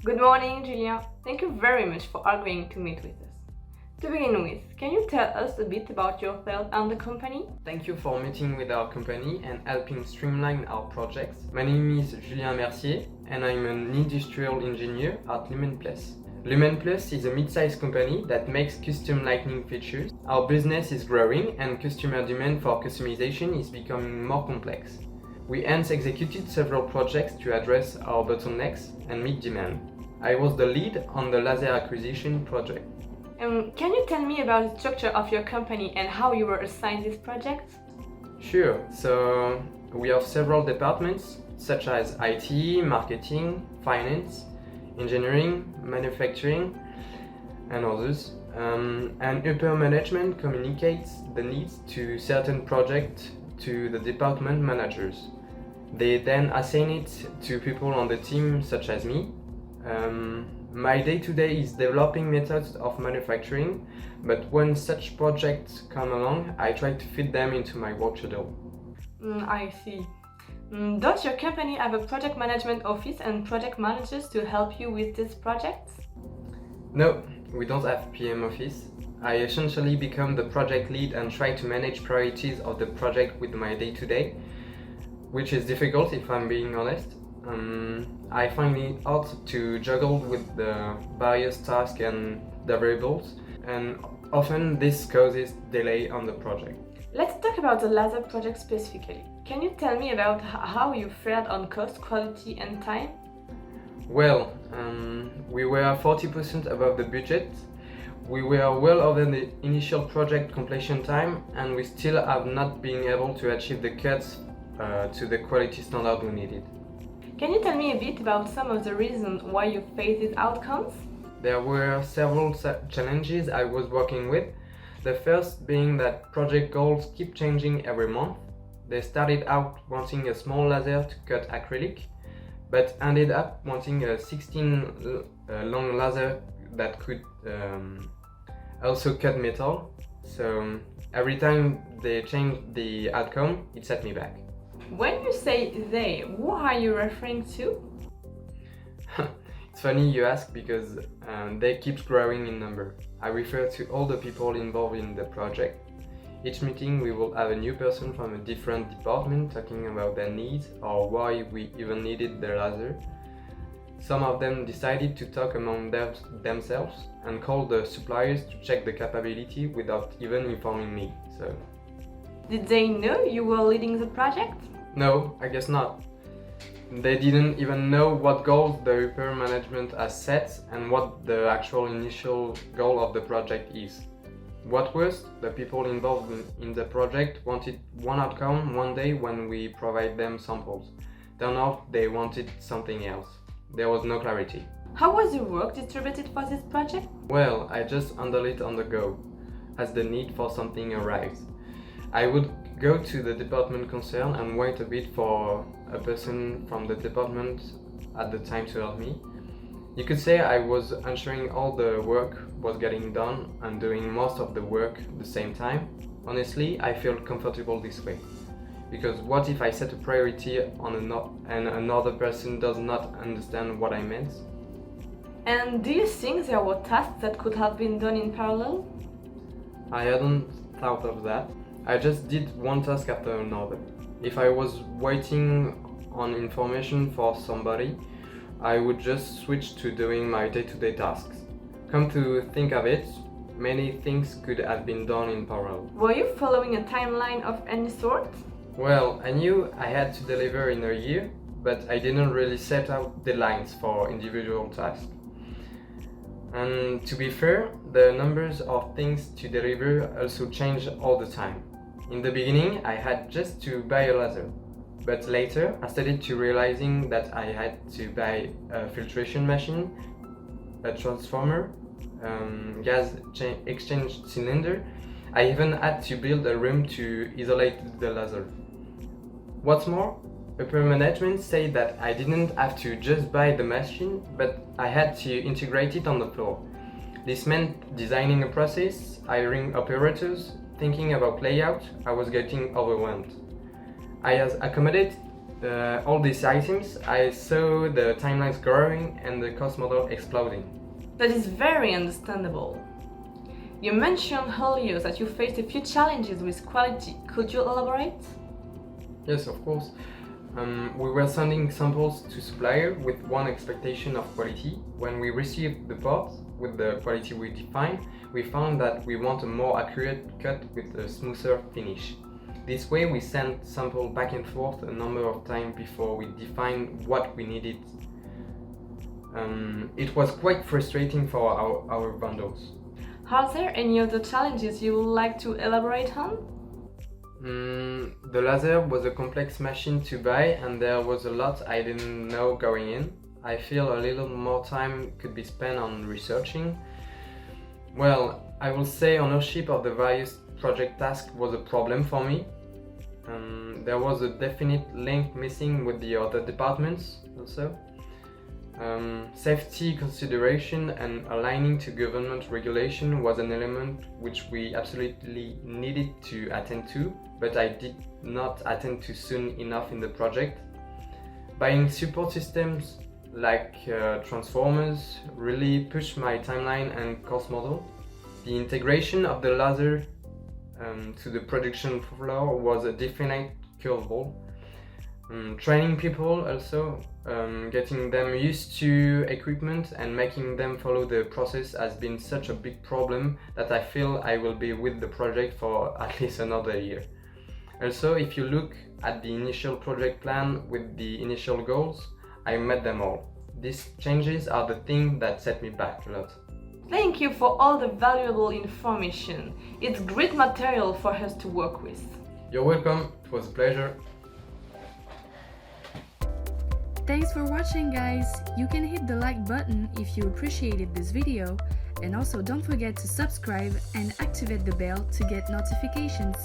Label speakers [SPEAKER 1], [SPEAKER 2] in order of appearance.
[SPEAKER 1] Good morning, Julien. Thank you very much for agreeing to meet with us. To begin with, can you tell us a bit about yourself and the company?
[SPEAKER 2] Thank you for meeting with our company and helping streamline our projects. My name is Julien Mercier and I'm an industrial engineer at Lumen. Lumen Plus is a mid-sized company that makes custom lighting features. Our business is growing and customer demand for customization is becoming more complex. We hence executed several projects to address our bottlenecks and meet demand. I was the lead on the laser acquisition project.
[SPEAKER 1] Can you tell me about the structure of your company and how you were assigned this project?
[SPEAKER 2] Sure, so we have several departments such as IT, marketing, finance, engineering, manufacturing, and others. And upper management communicates the needs to certain projects to the department managers. They then assign it to people on the team such as me. My day-to-day is developing methods of manufacturing, but when such projects come along, I try to fit them into my work schedule.
[SPEAKER 1] I see. Does your company have a project management office and project managers to help you with these projects?
[SPEAKER 2] No, we don't have PM office. I essentially become the project lead and try to manage priorities of the project with my day-to-day, which is difficult if I'm being honest. I find it hard to juggle with the various tasks and deliverables, and often this causes delay on the project.
[SPEAKER 1] Let's talk about the laser project specifically. Can you tell me about how you fared on cost, quality and time?
[SPEAKER 2] Well, we were 40% above the budget. We were well over the initial project completion time, and we still have not been able to achieve the cuts to the quality standard we needed.
[SPEAKER 1] Can you tell me a bit about some of the reasons why you faced these outcomes?
[SPEAKER 2] There were several challenges I was working with. The first being that project goals keep changing every month. They started out wanting a small laser to cut acrylic, but ended up wanting a 16 long laser that could also cut metal. So every time they changed the outcome, it set me back.
[SPEAKER 1] When you say they, who are you referring to?
[SPEAKER 2] It's funny you ask because they keep growing in number. I refer to all the people involved in the project. Each meeting we will have a new person from a different department talking about their needs or why we even needed the laser. Some of them decided to talk among themselves and called the suppliers to check the capability without even informing me. So,
[SPEAKER 1] did they know you were leading the project?
[SPEAKER 2] No, I guess not. They didn't even know what goals the upper management has set and what the actual initial goal of the project is. What worse, the people involved in the project wanted one outcome one day when we provide them samples. Turned out they wanted something else. There was no clarity.
[SPEAKER 1] How was your work distributed for this project?
[SPEAKER 2] Well, I just handled it on the go, as the need for something arrives. I would go to the department concerned and wait a bit for a person from the department at the time to help me. You could say I was ensuring all the work was getting done and doing most of the work at the same time. Honestly, I feel comfortable this way. Because what if I set a priority on and another person does not understand what I meant?
[SPEAKER 1] And do you think there were tasks that could have been done in parallel?
[SPEAKER 2] I hadn't thought of that. I just did one task after another. If I was waiting on information for somebody, I would just switch to doing my day-to-day tasks. Come to think of it, many things could have been done in parallel.
[SPEAKER 1] Were you following a timeline of any sort?
[SPEAKER 2] Well, I knew I had to deliver in a year, but I didn't really set out deadlines for individual tasks. And to be fair, the numbers of things to deliver also change all the time. In the beginning, I had just to buy a laser, but later I started to realizing that I had to buy a filtration machine, a transformer, gas exchange cylinder. I even had to build a room to isolate the laser. What's more, upper management said that I didn't have to just buy the machine, but I had to integrate it on the floor. This meant designing a process, hiring operators, thinking about layout. I was getting overwhelmed. I accommodated all these items, I saw the timelines growing and the cost model exploding.
[SPEAKER 1] That is very understandable. You mentioned earlier that you faced a few challenges with quality. Could you elaborate?
[SPEAKER 2] Yes, of course. We were sending samples to supplier with one expectation of quality. When we received the part with the quality we defined, we found that we want a more accurate cut with a smoother finish. This way we sent sample back and forth a number of times before we defined what we needed. It was quite frustrating for our vendors.
[SPEAKER 1] Are there any other challenges you would like to elaborate on?
[SPEAKER 2] The laser was a complex machine to buy and there was a lot I didn't know going in. I feel a little more time could be spent on researching. Well, I will say ownership of the various project tasks was a problem for me. There was a definite link missing with the other departments also. Safety consideration and aligning to government regulation was an element which we absolutely needed to attend to, but I did not attend to soon enough in the project. Buying support systems like transformers really pushed my timeline and cost model. The integration of the laser to the production floor was a definite curveball. Training people also, getting them used to equipment and making them follow the process has been such a big problem that I feel I will be with the project for at least another year. Also, if you look at the initial project plan with the initial goals, I met them all. These changes are the thing that set me back a lot.
[SPEAKER 1] Thank you for all the valuable information. It's great material for us to work with.
[SPEAKER 2] You're welcome, it was a pleasure.
[SPEAKER 3] Thanks for watching, guys! You can hit the like button if you appreciated this video, and also don't forget to subscribe and activate the bell to get notifications.